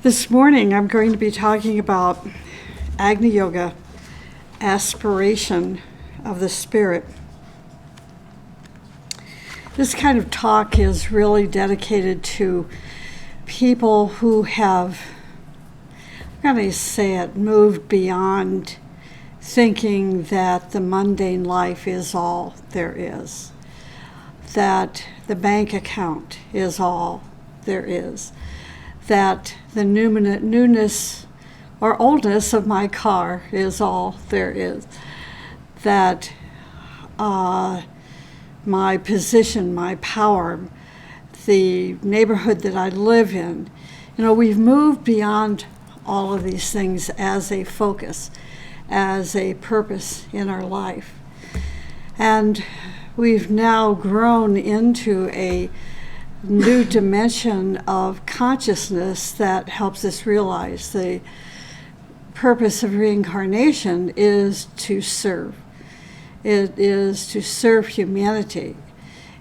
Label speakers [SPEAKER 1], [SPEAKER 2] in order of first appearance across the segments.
[SPEAKER 1] This morning I'm going to be talking about Agni Yoga, Aspiration of the Spirit. This kind of talk is really dedicated to people who have, I'm going to say it, moved beyond thinking that the mundane life is all there is, that the bank account is all there is, that the newness or oldness of my car is all there is, that my position, my power, the neighborhood that I live in, we've moved beyond all of these things as a focus, as a purpose in our life. And we've now grown into a new dimension of consciousness that helps us realize the purpose of reincarnation is to serve. It is to serve humanity.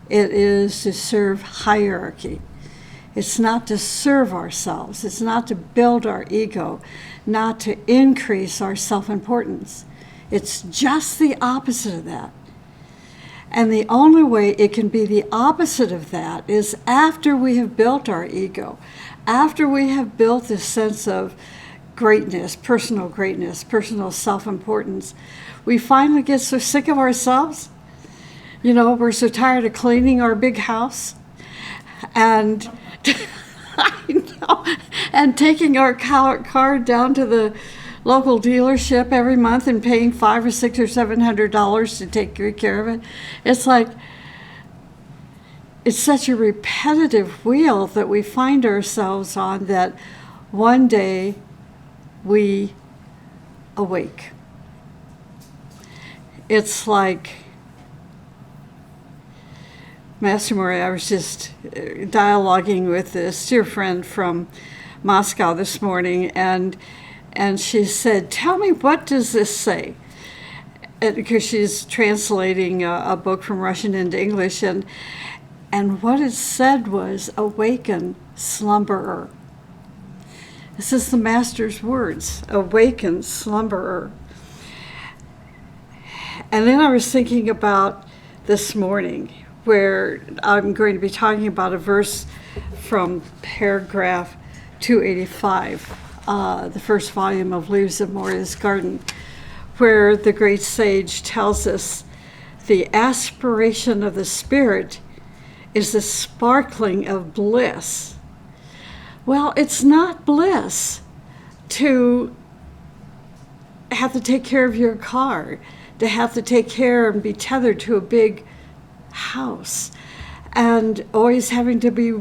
[SPEAKER 1] It is to serve hierarchy. It's not to serve ourselves. It's not to build our ego, not to increase our self-importance. It's just the opposite of that. And the only way it can be the opposite of that is after we have built our ego, after we have built this sense of greatness, personal self-importance, we finally get so sick of ourselves. We're so tired of cleaning our big house and and taking our car down to the local dealership every month and paying $500 or $600 or $700 to take good care of it. It's like, it's such a repetitive wheel that we find ourselves on that one day we awake. It's like, Master Mori, I was just dialoguing with this dear friend from Moscow this morning, and she said, "Tell me, what does this say?" Because she's translating a book from Russian into English, and what it said was, "Awaken, slumberer." This is the Master's words, "Awaken, slumberer." And then I was thinking about this morning, where I'm going to be talking about a verse from paragraph 285, the first volume of Leaves of Moria's Garden, where the great sage tells us the aspiration of the spirit is the sparkling of bliss. Well, it's not bliss to have to take care of your car, to have to take care and be tethered to a big house, and always having to be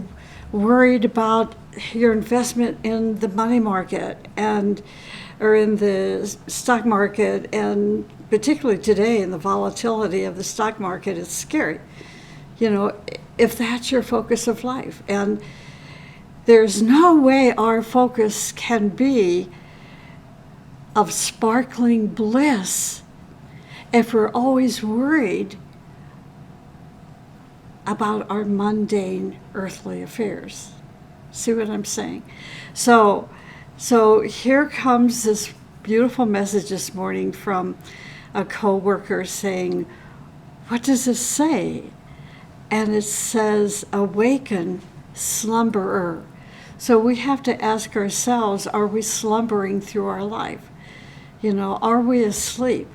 [SPEAKER 1] worried about your investment in the money market or in the stock market, and particularly today in the volatility of the stock market. It's scary, if that's your focus of life. And there's no way our focus can be of sparkling bliss if we're always worried about our mundane earthly affairs. See what I'm saying? So here comes this beautiful message this morning from a co-worker saying, "What does this say?" And it says, "Awaken, slumberer." So we have to ask ourselves, are we slumbering through our life? Are we asleep?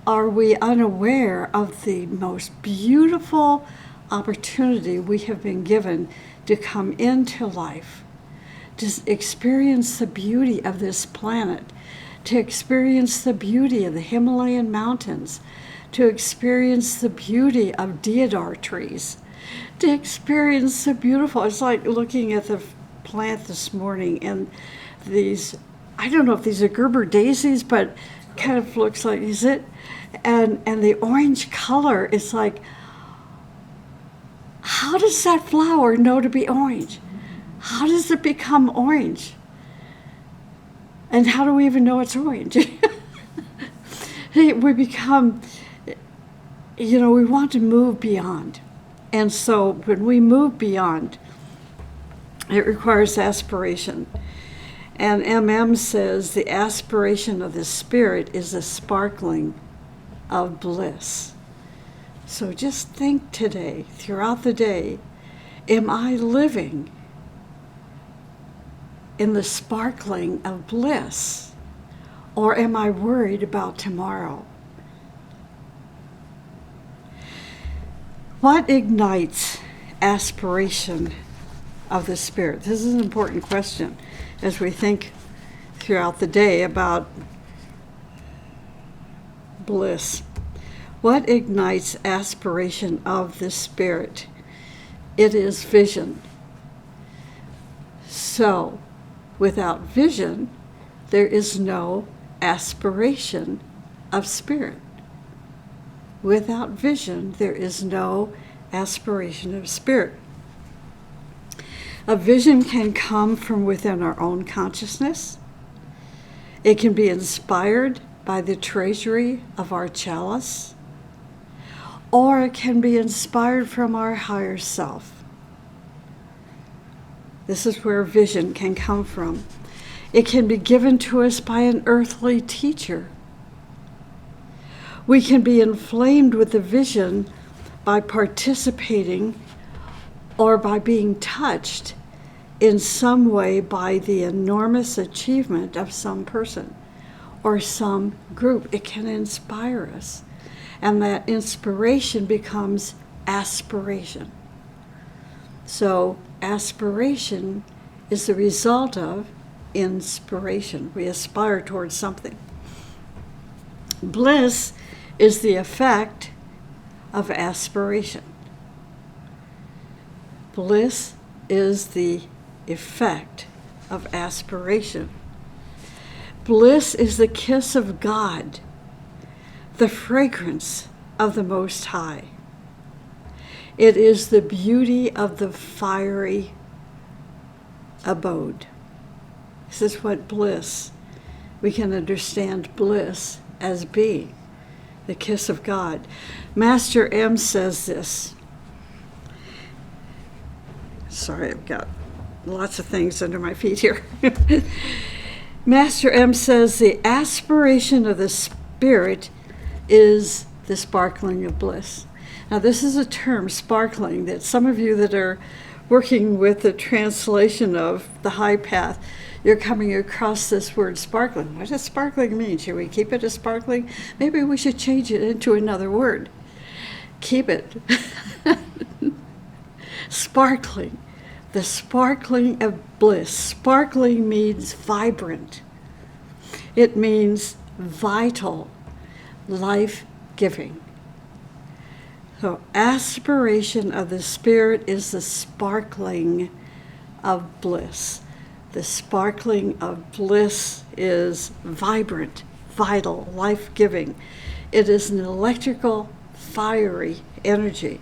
[SPEAKER 1] Are we unaware of the most beautiful opportunity we have been given to come into life, to experience the beauty of this planet, to experience the beauty of the Himalayan mountains, to experience the beauty of deodar trees, to experience the beautiful, it's like looking at the plant this morning and these, I don't know if these are Gerber daisies, but kind of looks like, is it? And the orange color is like, how does that flower know to be orange? How does it become orange? And how do we even know it's orange? We become, we want to move beyond. And so when we move beyond, it requires aspiration. And MM says the aspiration of the spirit is a sparkling of bliss. So just think today, throughout the day, am I living in the sparkling of bliss? Or am I worried about tomorrow? What ignites aspiration of the spirit? This is an important question as we think throughout the day about bliss. What ignites aspiration of the spirit? It is vision. So, without vision, there is no aspiration of spirit. Without vision, there is no aspiration of spirit. A vision can come from within our own consciousness. It can be inspired by the treasury of our chalice, or it can be inspired from our higher self. This is where vision can come from. It can be given to us by an earthly teacher. We can be inflamed with the vision by participating or by being touched in some way by the enormous achievement of some person or some group. It can inspire us, and that inspiration becomes aspiration. So aspiration is the result of inspiration. We aspire towards something. Bliss is the effect of aspiration. Bliss is the effect of aspiration. Bliss is the kiss of God, the fragrance of the Most High. It is the beauty of the fiery abode. This is what bliss, we can understand bliss as being, the kiss of God. Master M says this. Sorry, I've got lots of things under my feet here. Master M says the aspiration of the spirit is the sparkling of bliss. Now, this is a term, sparkling, that some of you that are working with the translation of the High Path, you're coming across this word sparkling. What does sparkling mean? Should we keep it as sparkling? Maybe we should change it into another word. Keep it. Sparkling. The sparkling of bliss. Sparkling means vibrant. It means vital, life-giving. So aspiration of the spirit is the sparkling of bliss. The sparkling of bliss is vibrant, vital, life-giving. It is an electrical, fiery energy.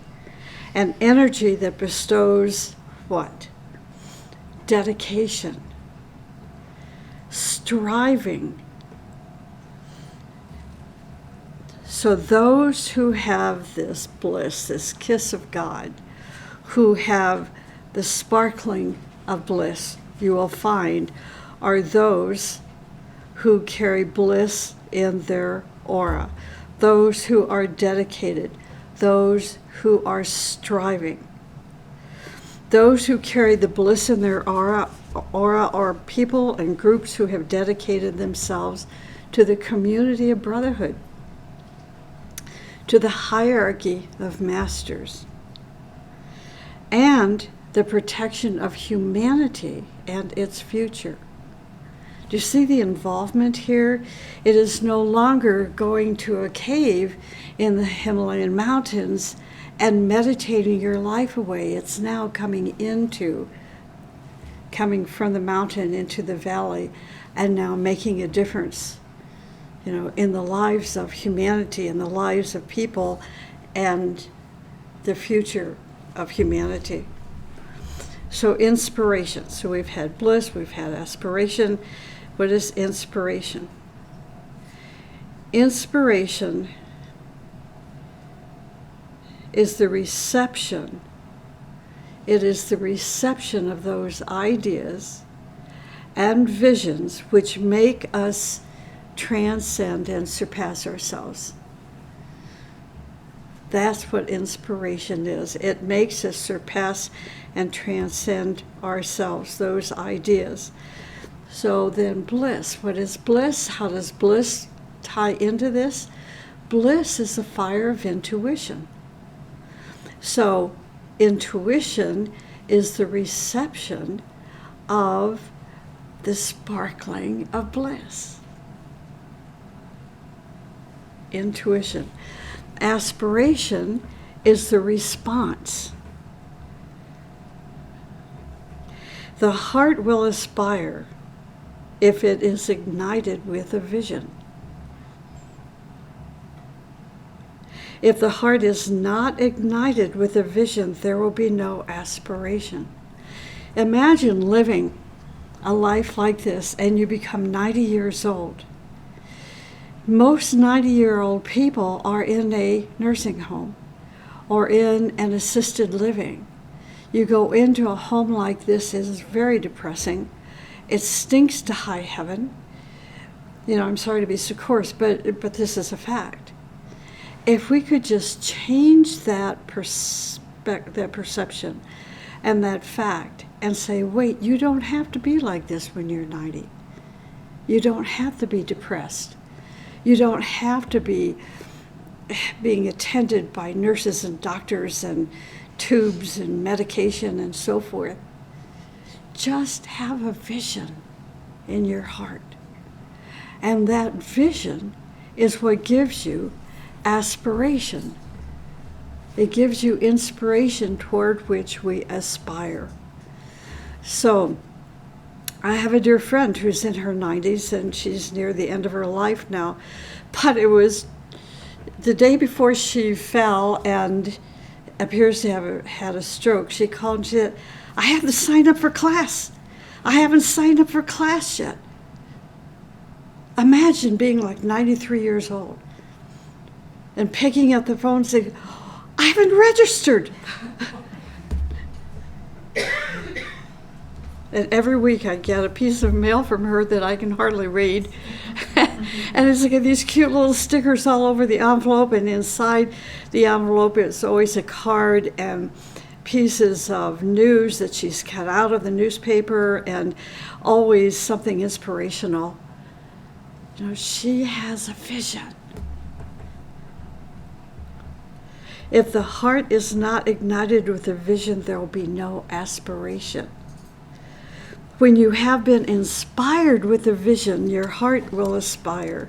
[SPEAKER 1] An energy that bestows what? Dedication, striving. So those who have this bliss, this kiss of God, who have the sparkling of bliss, you will find, are those who carry bliss in their aura, those who are dedicated, those who are striving. Those who carry the bliss in their aura are people and groups who have dedicated themselves to the community of brotherhood, to the hierarchy of masters, and the protection of humanity and its future. Do you see the involvement here? It is no longer going to a cave in the Himalayan mountains and meditating your life away. It's now coming from the mountain into the valley and now making a difference, in the lives of humanity, in the lives of people, and the future of humanity. So inspiration. So we've had bliss, we've had aspiration. What is inspiration? Inspiration is the reception. It is the reception of those ideas and visions which make us transcend and surpass ourselves. That's what inspiration is. It makes us surpass and transcend ourselves, those ideas. So then bliss. What is bliss? How does bliss tie into this? Bliss is the fire of intuition. So intuition is the reception of the sparkling of bliss. Intuition. Aspiration is the response. The heart will aspire if it is ignited with a vision. If the heart is not ignited with a vision, there will be no aspiration. Imagine living a life like this and you become 90 years old. Most 90-year-old people are in a nursing home or in an assisted living. You go into a home like this, it is very depressing. It stinks to high heaven. I'm sorry to be so coarse, but this is a fact. If we could just change that perception and that fact and say, wait, you don't have to be like this when you're 90. You don't have to be depressed. You don't have to be being attended by nurses and doctors and tubes and medication and so forth. Just have a vision in your heart. And that vision is what gives you aspiration. It gives you inspiration toward which we aspire. So, I have a dear friend who's in her 90s and she's near the end of her life now. But it was the day before she fell and appears to have had a stroke. She called and she said, I have to sign up for class. I haven't signed up for class yet. Imagine being like 93 years old and picking up the phone and saying, I haven't registered. And every week I get a piece of mail from her that I can hardly read. And it's like these cute little stickers all over the envelope, and inside the envelope it's always a card and pieces of news that she's cut out of the newspaper and always something inspirational. She has a vision. If the heart is not ignited with a vision, there will be no aspiration. When you have been inspired with a vision, your heart will aspire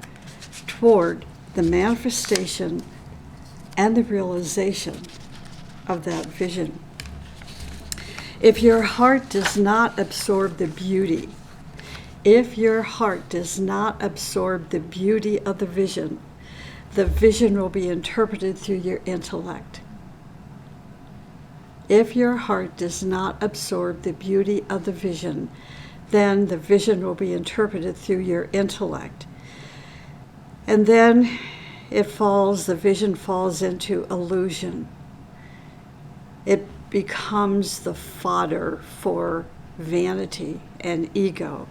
[SPEAKER 1] toward the manifestation and the realization of that vision. If your heart does not absorb the beauty, if your heart does not absorb the beauty of the vision will be interpreted through your intellect. If your heart does not absorb the beauty of the vision, then the vision will be interpreted through your intellect. And then the vision falls into illusion. It becomes the fodder for vanity and ego,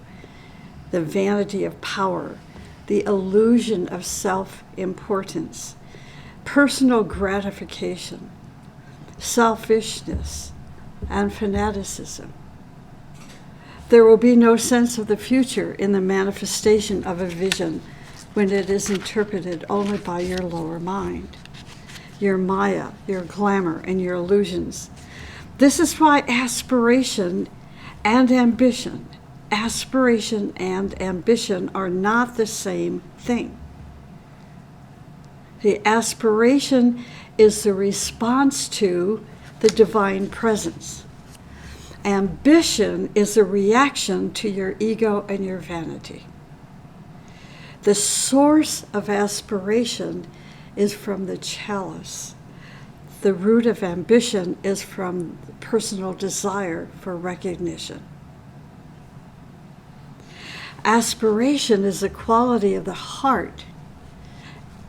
[SPEAKER 1] the vanity of power, the illusion of self-importance, personal gratification, selfishness, and fanaticism. There will be no sense of the future in the manifestation of a vision when it is interpreted only by your lower mind, your maya, your glamour, and your illusions. This is why aspiration and ambition are not the same thing. The aspiration is the response to the divine presence. Ambition is a reaction to your ego and your vanity. The source of aspiration is from the chalice. The root of ambition is from personal desire for recognition. Aspiration is a quality of the heart,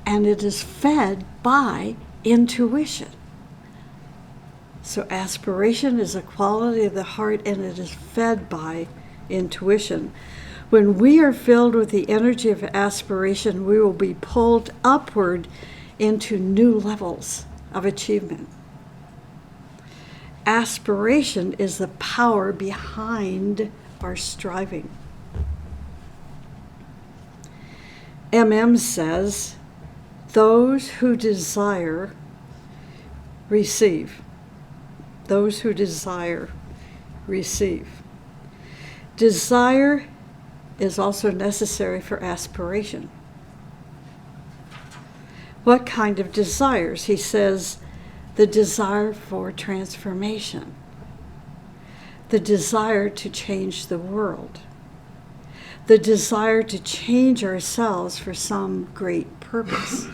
[SPEAKER 1] and it is fed by intuition. So aspiration is a quality of the heart, and it is fed by intuition. When we are filled with the energy of aspiration, we will be pulled upward into new levels of achievement. Aspiration is the power behind our striving. MM says, those who desire receive. Those who desire receive. Desire is also necessary for aspiration. What kind of desires? He says, the desire for transformation, the desire to change the world, the desire to change ourselves for some great purpose,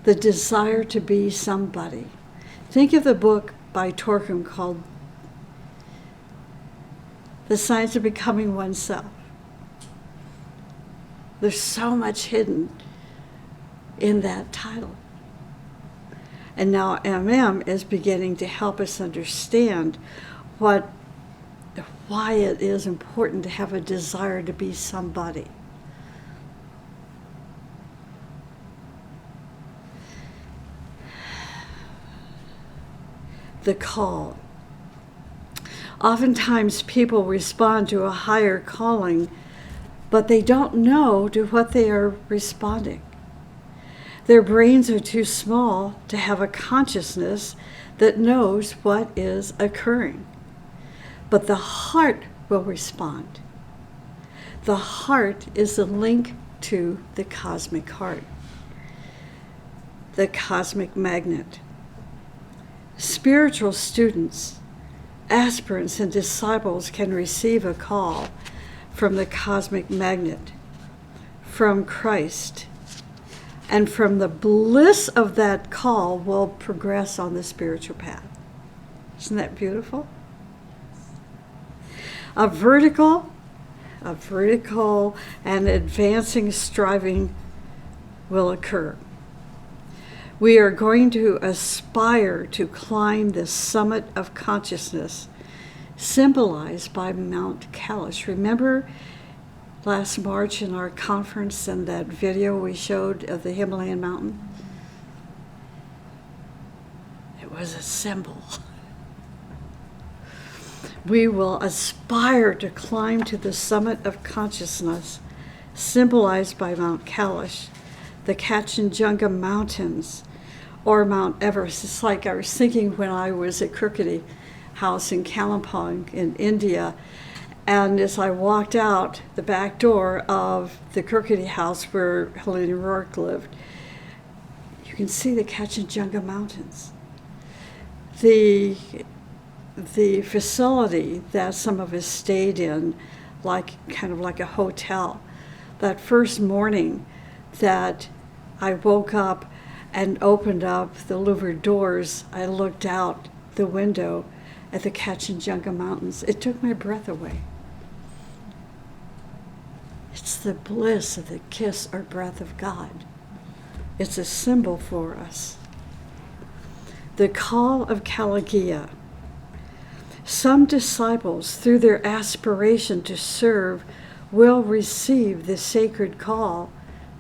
[SPEAKER 1] the desire to be somebody. Think of the book by Torkim called The Science of Becoming Oneself. There's so much hidden in that title. And now MM is beginning to help us understand why it is important to have a desire to be somebody. The call. Oftentimes people respond to a higher calling, but they don't know to what they are responding. Their brains are too small to have a consciousness that knows what is occurring. But the heart will respond. The heart is the link to the cosmic heart, the cosmic magnet. Spiritual students, aspirants, and disciples can receive a call from the cosmic magnet, from Christ, and from the bliss of that call will progress on the spiritual path. Isn't that beautiful? A vertical and advancing striving will occur. We are going to aspire to climb the summit of consciousness, symbolized by Mount Kailash. Remember last March in our conference and that video we showed of the Himalayan mountain? It was a symbol. We will aspire to climb to the summit of consciousness, symbolized by Mount Kailash, the Kanchenjunga Mountains, or Mount Everest. It's like I was thinking when I was at Kirkcaldy House in Kalimpong in India, and as I walked out the back door of the Kirkcaldy House where Helena Rourke lived, you can see the Kanchenjunga Mountains. The facility that some of us stayed in, kind of like a hotel, that first morning that I woke up and opened up the louvered doors, I looked out the window at the Kanchenjunga Mountains. It took my breath away. It's the bliss of the kiss or breath of God. It's a symbol for us. The call of Kalagya. Some disciples, through their aspiration to serve, will receive the sacred call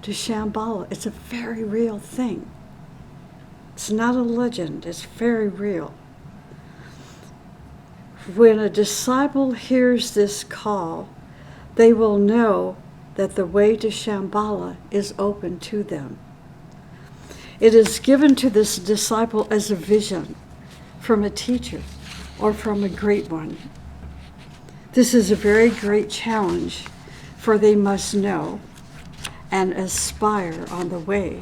[SPEAKER 1] to Shambhala. It's a very real thing. It's not a legend, it's very real. When a disciple hears this call, they will know that the way to Shambhala is open to them. It is given to this disciple as a vision from a teacher or from a great one. This is a very great challenge, for they must know and aspire on the way,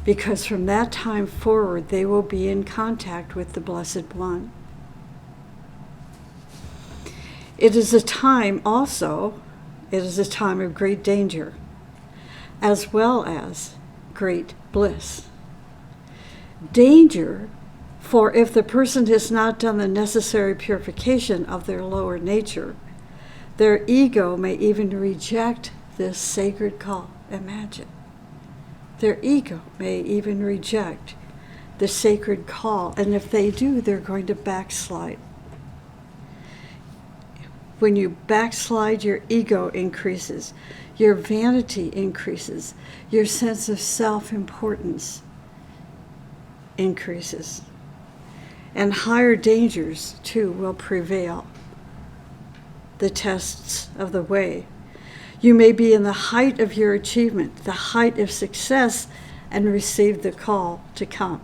[SPEAKER 1] because from that time forward they will be in contact with the Blessed One. It is a time of great danger, as well as great bliss. Danger, for if the person has not done the necessary purification of their lower nature, their ego may even reject this sacred call. Imagine. Their ego may even reject the sacred call, and if they do, they're going to backslide. When you backslide, your ego increases, your vanity increases, your sense of self-importance increases, and higher dangers, too, will prevail. The tests of the way. You may be in the height of your achievement, the height of success, and receive the call to come.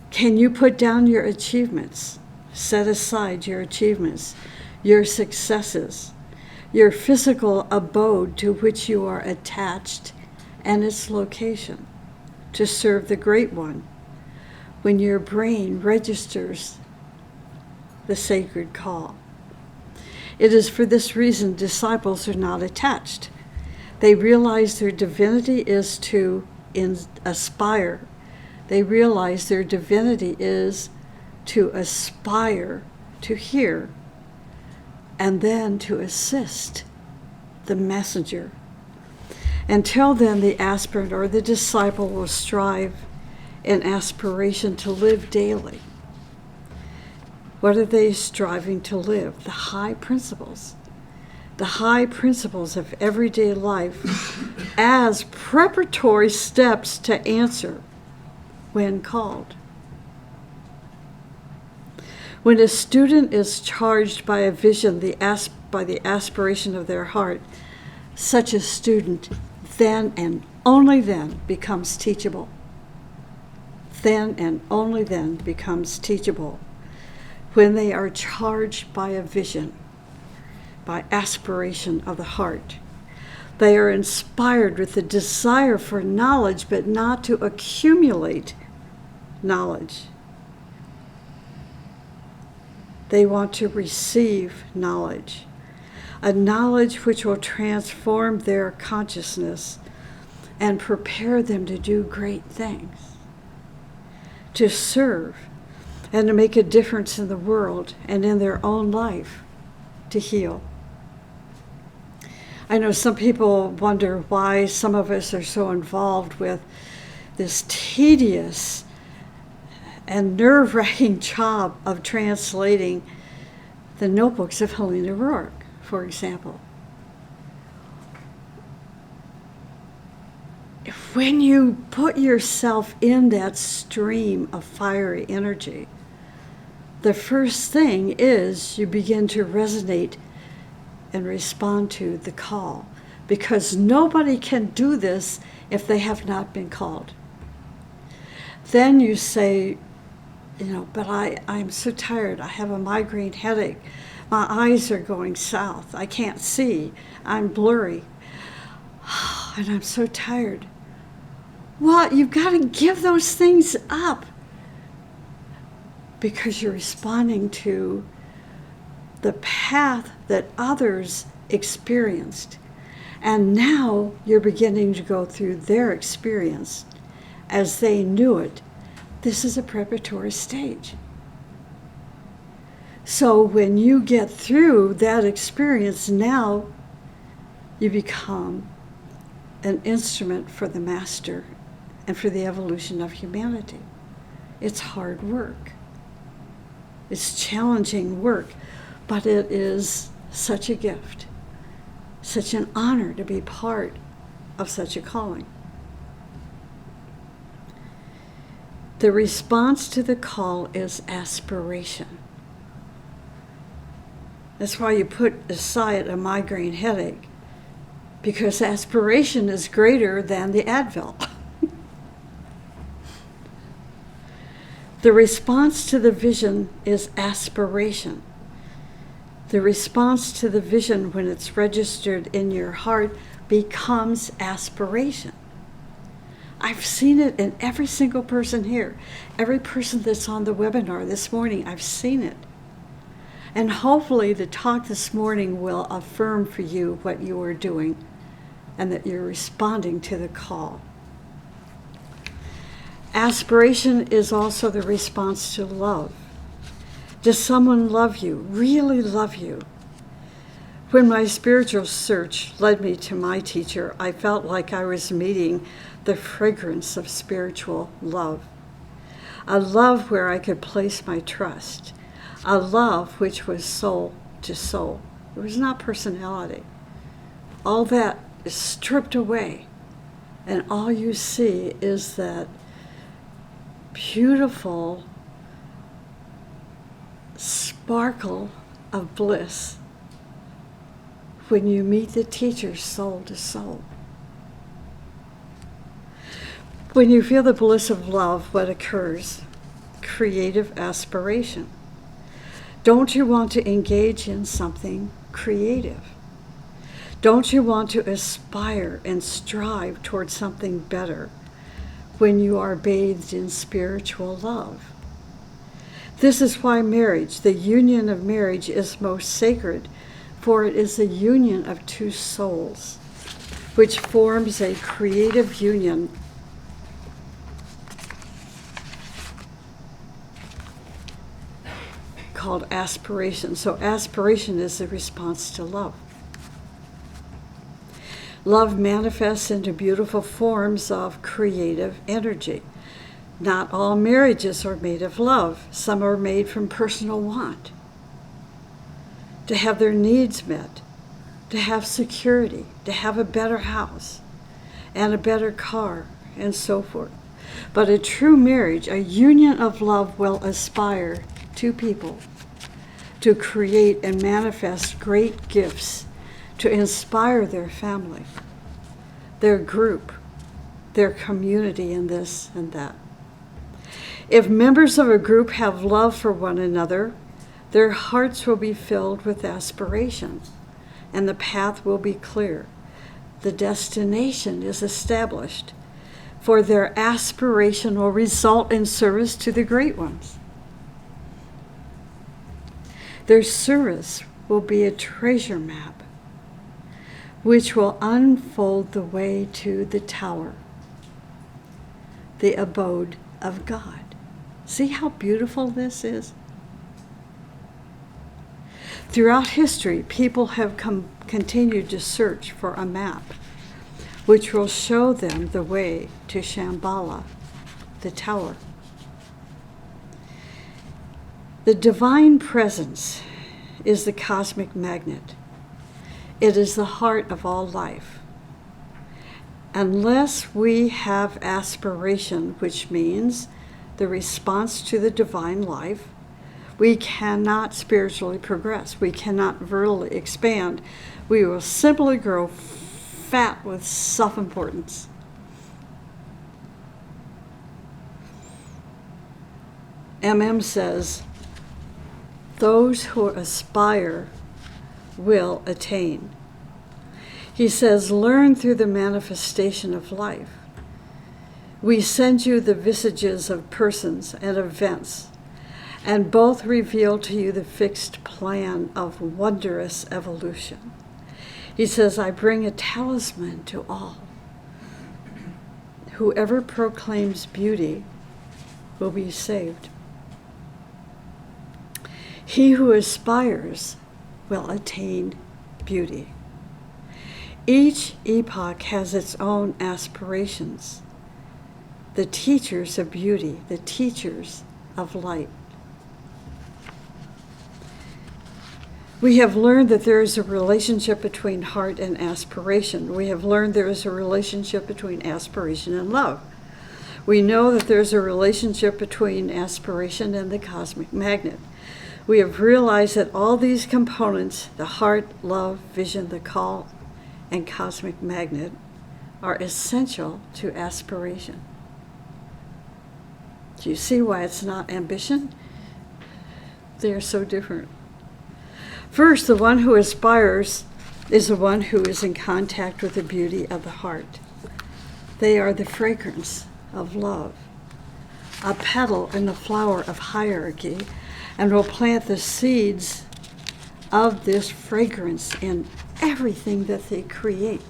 [SPEAKER 1] Can you put down your achievements? Set aside your achievements, your successes, your physical abode to which you are attached, and its location, to serve the Great One, when your brain registers the sacred call. It is for this reason disciples are not attached. They realize their divinity is to aspire. They realize their divinity is to aspire to hear, and then to assist the messenger. Until then, the aspirant or the disciple will strive in aspiration to live daily. What are they striving to live? The high principles. The high principles of everyday life as preparatory steps to answer when called. When a student is charged by a vision, by the aspiration of their heart, such a student then and only then becomes teachable. Then and only then becomes teachable. When they are charged by a vision, by aspiration of the heart. They are inspired with the desire for knowledge, but not to accumulate knowledge. They want to receive knowledge, a knowledge which will transform their consciousness and prepare them to do great things, to serve, and to make a difference in the world and in their own life, to heal. I know some people wonder why some of us are so involved with this tedious and nerve-wracking job of translating the notebooks of Helena Rourke, for example. When you put yourself in that stream of fiery energy, the first thing is you begin to resonate and respond to the call, because nobody can do this if they have not been called. Then you say, but I'm so tired. I have a migraine headache. My eyes are going south. I can't see. I'm blurry. And I'm so tired. Well, you've got to give those things up, because you're responding to the path that others experienced. And now you're beginning to go through their experience as they knew it. This is a preparatory stage. So when you get through that experience, now you become an instrument for the master and for the evolution of humanity. It's hard work. It's challenging work, but it is such a gift, such an honor to be part of such a calling. The response to the call is aspiration. That's why you put aside a migraine headache, because aspiration is greater than the Advil. The response to the vision is aspiration. The response to the vision, when it's registered in your heart, becomes aspiration. I've seen it in every single person here. Every person that's on the webinar this morning, I've seen it. And hopefully the talk this morning will affirm for you what you are doing and that you're responding to the call. Aspiration is also the response to love. Does someone love you, really love you? When my spiritual search led me to my teacher, I felt like I was meeting the fragrance of spiritual love. A love where I could place my trust. a love which was soul to soul. It was not personality. All that is stripped away, and all you see is that beautiful sparkle of bliss when you meet the teacher soul to soul. When you feel the bliss of love, what occurs? Creative aspiration. Don't you want to engage in something creative? Don't you want to aspire and strive towards something better when you are bathed in spiritual love? This is why marriage, the union of marriage, is most sacred, for it is the union of two souls, which forms a creative union called aspiration. So aspiration is the response to love. Love manifests into beautiful forms of creative energy. Not all marriages are made of love. Some are made from personal want, to have their needs met, to have security, to have a better house and a better car, and so forth. But a true marriage, a union of love, will aspire two people to create and manifest great gifts to inspire their family, their group, their community, and this and that. If members of a group have love for one another, their hearts will be filled with aspiration, and the path will be clear. The destination is established, for their aspiration will result in service to the great ones. Their service will be a treasure map, which will unfold the way to the tower, the abode of God. See how beautiful this is? Throughout history, people have continued to search for a map which will show them the way to Shambhala, the tower. The divine presence is the cosmic magnet. It is the heart of all life. Unless we have aspiration, which means the response to the divine life, we cannot spiritually progress. We cannot vertically expand. We will simply grow fat with self-importance. MM says, those who aspire will attain. He says, learn through the manifestation of life. We send you the visages of persons and events, and both reveal to you the fixed plan of wondrous evolution. He says, I bring a talisman to all. Whoever proclaims beauty will be saved. He who aspires will attain beauty. Each epoch has its own aspirations. The teachers of beauty, the teachers of light. We have learned that there is a relationship between heart and aspiration. We have learned there is a relationship between aspiration and love. We know that there's a relationship between aspiration and the cosmic magnet. We have realized that all these components, the heart, love, vision, the call, and cosmic magnet, are essential to aspiration. Do you see why it's not ambition? They are so different. First, the one who aspires is the one who is in contact with the beauty of the heart. They are the fragrance of love, a petal in the flower of hierarchy, and will plant the seeds of this fragrance in everything that they create,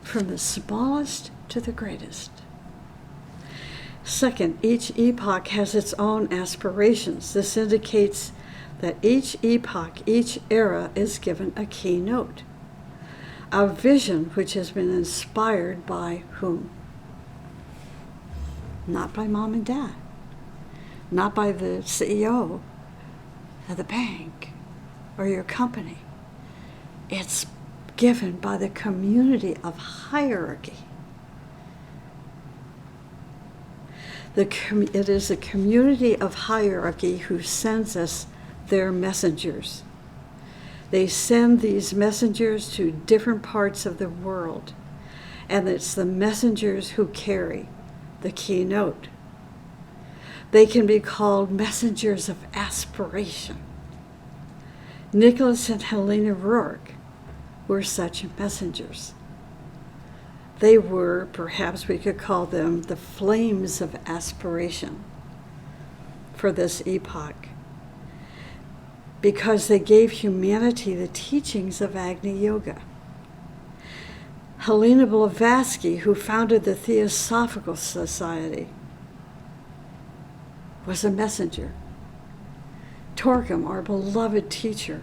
[SPEAKER 1] from the smallest to the greatest. Second, each epoch has its own aspirations. This indicates that each epoch, each era is given a keynote, a vision which has been inspired by whom? Not by mom and dad, not by the CEO of the bank or your company. It's given by the community of hierarchy. It is a community of hierarchy who sends us their messengers. They send these messengers to different parts of the world, and it's the messengers who carry the keynote. They can be called messengers of aspiration. Nicholas and Helena Rourke were such messengers. They were, perhaps we could call them, the flames of aspiration for this epoch, because they gave humanity the teachings of Agni Yoga. Helena Blavatsky, who founded the Theosophical Society, was a messenger. Torquem, our beloved teacher,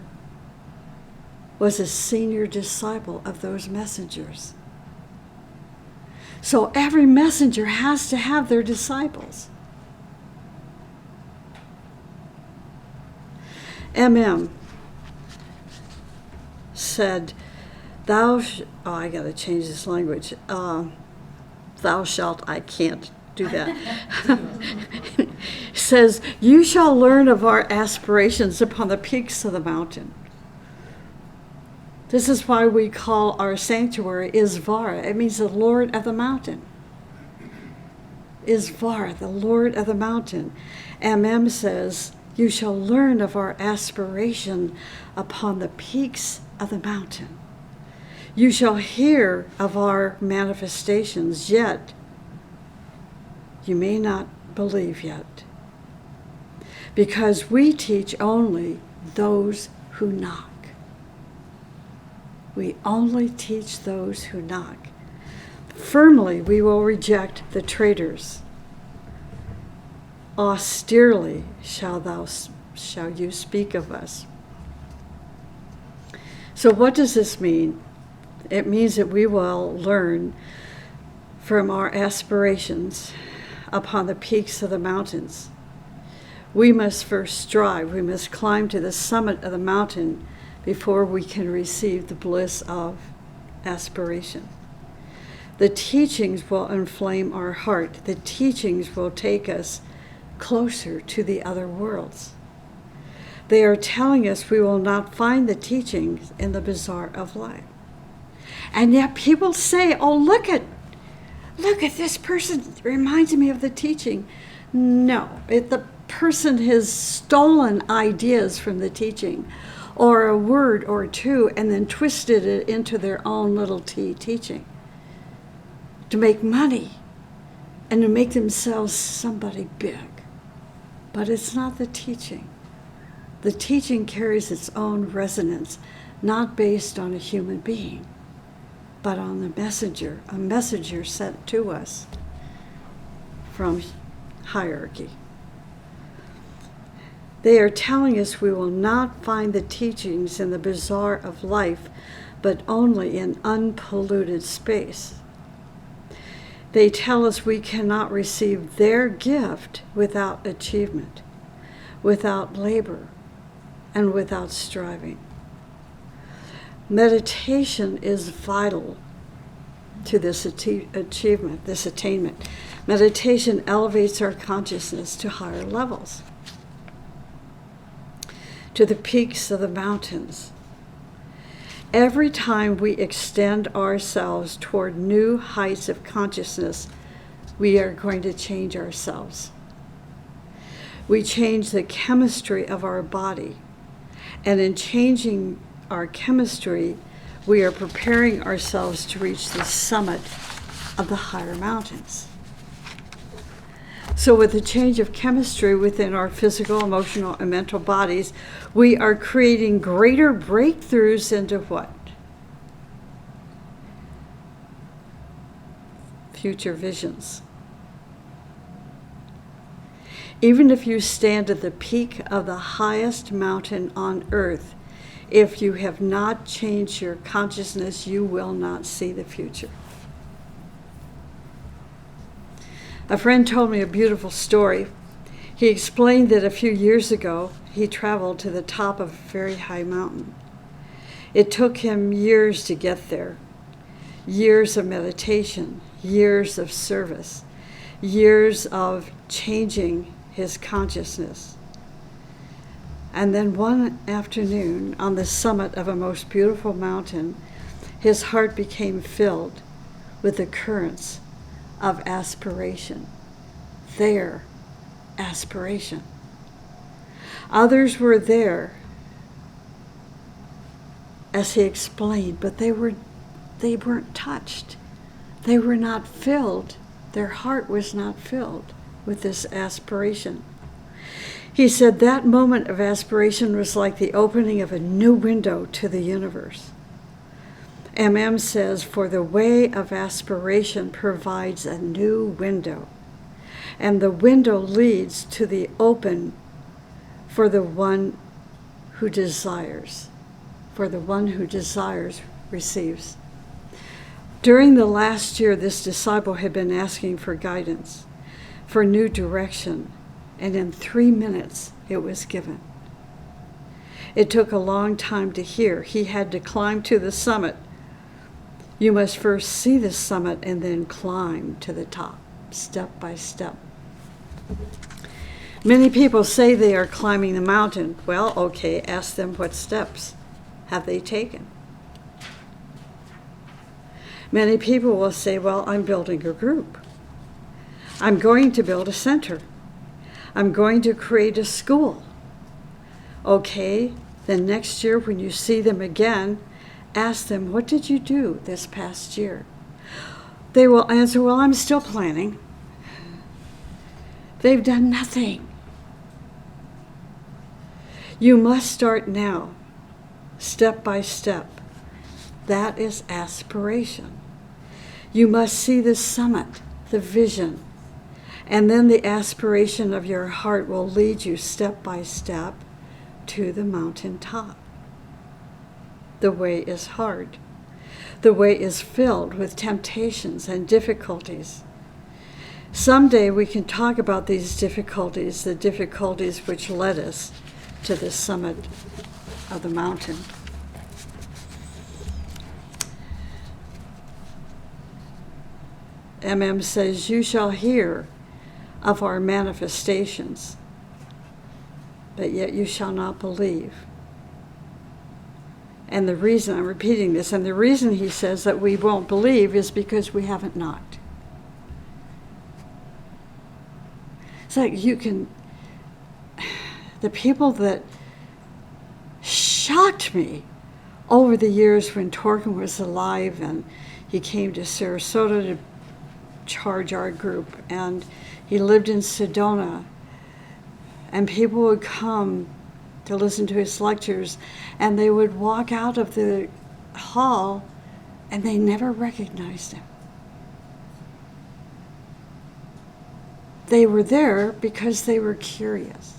[SPEAKER 1] was a senior disciple of those messengers. So every messenger has to have their disciples. MM said, I got to change this language. Thou shalt, I can't do that. Says, you shall learn of our aspirations upon the peaks of the mountain. This is why we call our sanctuary Isvara. It means the Lord of the mountain. Isvara, the Lord of the mountain. MM says, you shall learn of our aspiration upon the peaks of the mountain. You shall hear of our manifestations, yet you may not believe yet. Because we teach only those who knock. We only teach those who knock. Firmly we will reject the traitors. Austerely shall you speak of us. So what does this mean? It means that we will learn from our aspirations upon the peaks of the mountains. We must first strive. We must climb to the summit of the mountain before we can receive the bliss of aspiration. The teachings will inflame our heart. The teachings will take us closer to the other worlds. They are telling us we will not find the teachings in the bazaar of life. And yet people say, oh, look at this person, reminds me of the teaching. No, the person has stolen ideas from the teaching, or a word or two, and then twisted it into their own little teaching to make money and to make themselves somebody big. But it's not the teaching. The teaching carries its own resonance, not based on a human being, but on the messenger, a messenger sent to us from hierarchy. They are telling us we will not find the teachings in the bazaar of life, but only in unpolluted space. They tell us we cannot receive their gift without achievement, without labor, and without striving. Meditation is vital to this achievement, this attainment. Meditation elevates our consciousness to higher levels, to the peaks of the mountains. Every time we extend ourselves toward new heights of consciousness, we are going to change ourselves. We change the chemistry of our body, and in changing our chemistry, we are preparing ourselves to reach the summit of the higher mountains. So with the change of chemistry within our physical, emotional, and mental bodies, we are creating greater breakthroughs into what? Future visions. Even if you stand at the peak of the highest mountain on earth, if you have not changed your consciousness, you will not see the future. A friend told me a beautiful story. He explained that a few years ago he traveled to the top of a very high mountain. It took him years to get there, years of meditation, years of service, years of changing his consciousness. And then one afternoon, on the summit of a most beautiful mountain, his heart became filled with the currents of aspiration. Their aspiration. Others were there, as he explained, but they weren't touched. They were not filled. Their heart was not filled with this aspiration. He said that moment of aspiration was like the opening of a new window to the universe. MM says, for the way of aspiration provides a new window, and the window leads to the open for the one who desires. For the one who desires receives. During the last year, this disciple had been asking for guidance, for new direction, and in 3 minutes it was given. It took a long time to hear. He had to climb to the summit. You must first see the summit and then climb to the top, step by step. Many people say they are climbing the mountain. Well, okay, ask them what steps have they taken. Many people will say, well, I'm building a group. I'm going to build a center. I'm going to create a school. Okay, then next year when you see them again, ask them, what did you do this past year? They will answer, well, I'm still planning. They've done nothing. You must start now, step by step. That is aspiration. You must see the summit, the vision, and then the aspiration of your heart will lead you step by step to the mountain top. The way is hard. The way is filled with temptations and difficulties. Someday we can talk about these difficulties, the difficulties which led us to the summit of the mountain. MM says, you shall hear of our manifestations, but yet you shall not believe. And the reason, I'm repeating this, and the reason he says that we won't believe is because we haven't knocked. It's like the people that shocked me over the years when Torkin was alive and he came to Sarasota to charge our group, and he lived in Sedona, and people would come to listen to his lectures, and they would walk out of the hall and they never recognized him. They were there because they were curious.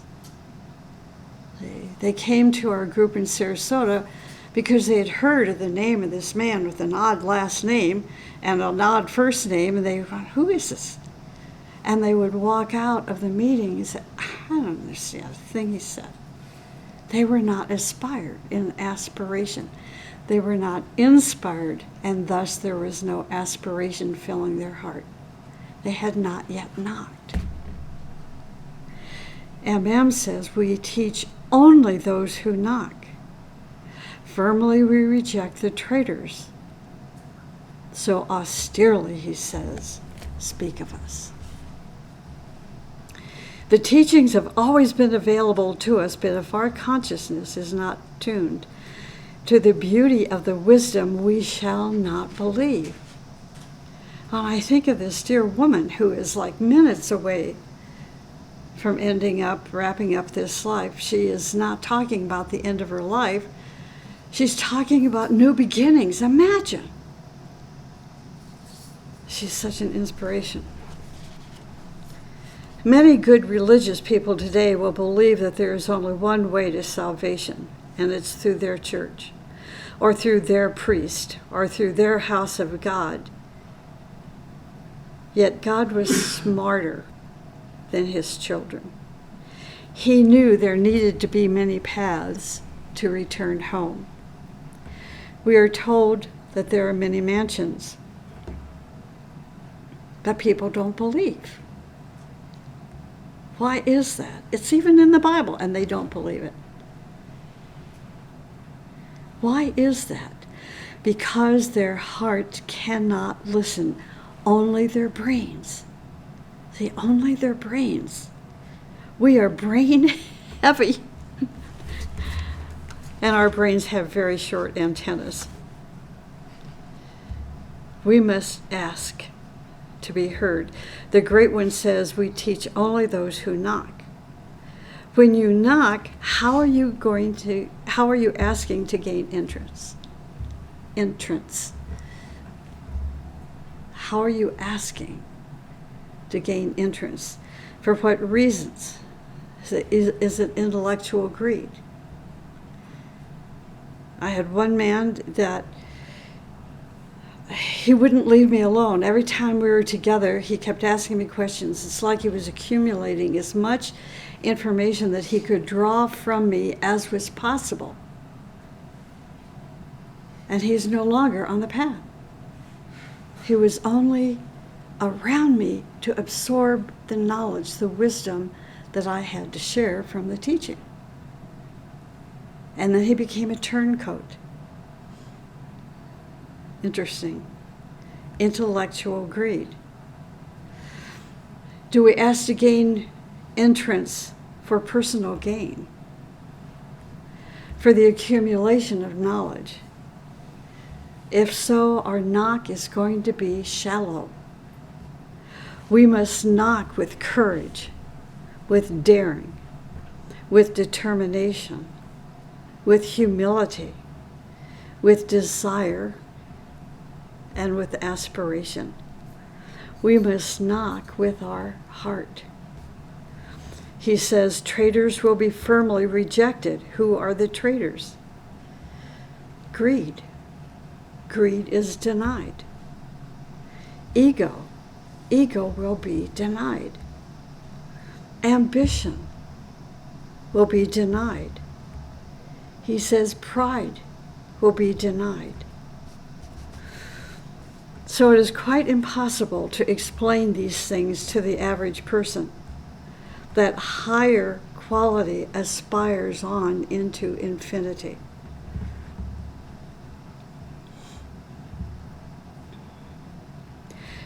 [SPEAKER 1] They came to our group in Sarasota because they had heard of the name of this man with an odd last name and an odd first name, and they went, who is this? And they would walk out of the meeting and say, I don't understand a thing he said. They were not aspired in aspiration. They were not inspired, and thus there was no aspiration filling their heart. They had not yet knocked. MM says we teach only those who knock. Firmly we reject the traitors. So austerely, he says, speak of us. The teachings have always been available to us, but if our consciousness is not tuned to the beauty of the wisdom, we shall not believe. Well, I think of this dear woman who is like minutes away from wrapping up this life. She is not talking about the end of her life. She's talking about new beginnings. Imagine. She's such an inspiration. Many good religious people today will believe that there is only one way to salvation, and it's through their church, or through their priest, or through their house of God. Yet God was smarter than his children. He knew there needed to be many paths to return home. We are told that there are many mansions, but people don't believe. Why is that? It's even in the Bible, and they don't believe it. Why is that? Because their heart cannot listen, only their brains. See, only their brains. We are brain heavy, and our brains have very short antennas. We must ask to be heard. The Great One says we teach only those who knock. When you knock, how are you asking to gain entrance? How are you asking to gain entrance? For what reasons? Is it intellectual greed? I had one man that he wouldn't leave me alone. Every time we were together, he kept asking me questions. It's like he was accumulating as much information that he could draw from me as was possible. And he's no longer on the path. He was only around me to absorb the knowledge, the wisdom that I had to share from the teaching. And then he became a turncoat. Interesting. Intellectual greed. Do we ask to gain entrance for personal gain? For the accumulation of knowledge? If so, our knock is going to be shallow. We must knock with courage, with daring, with determination, with humility, with desire, and with aspiration. We must knock with our heart. He says traitors will be firmly rejected. Who are the traitors? Greed. Greed is denied. Ego will be denied. Ambition will be denied. He says pride will be denied. So it is quite impossible to explain these things to the average person. That higher quality aspires on into infinity.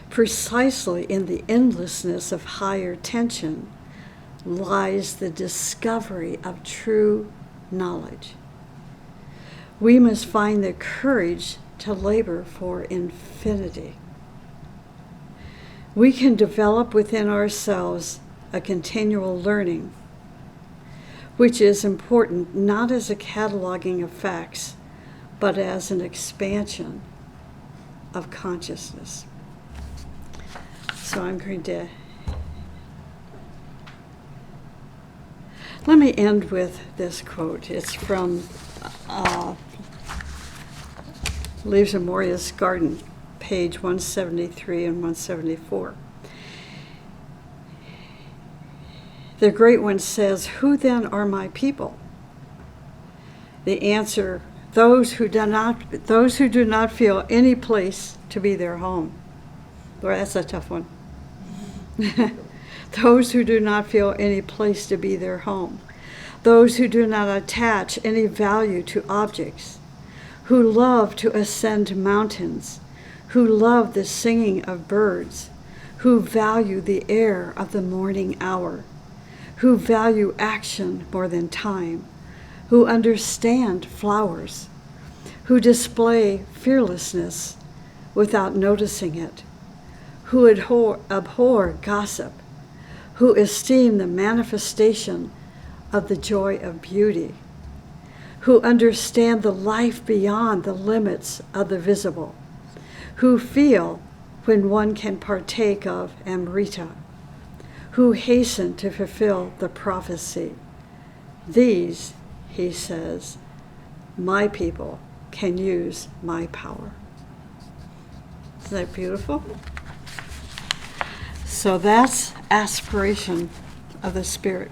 [SPEAKER 1] Precisely in the endlessness of higher tension lies the discovery of true knowledge. We must find the courage to labor for infinity. We can develop within ourselves a continual learning, which is important not as a cataloging of facts, but as an expansion of consciousness. So I'm going to let me end with this quote. It's from Leaves of Moria's Garden, page 173 and 174. The Great One says, "Who then are my people?" The answer, those who do not feel any place to be their home. Well, that's a tough one. Those who do not feel any place to be their home. Those who do not attach any value to objects. Who love to ascend mountains. Who love the singing of birds. Who value the air of the morning hour. Who value action more than time. Who understand flowers. Who display fearlessness without noticing it. Who abhor gossip, who esteem the manifestation of the joy of beauty, who understand the life beyond the limits of the visible, who feel when one can partake of Amrita, who hasten to fulfill the prophecy. These, he says, my people can use my power. Isn't that beautiful? So that's aspiration of the Spirit.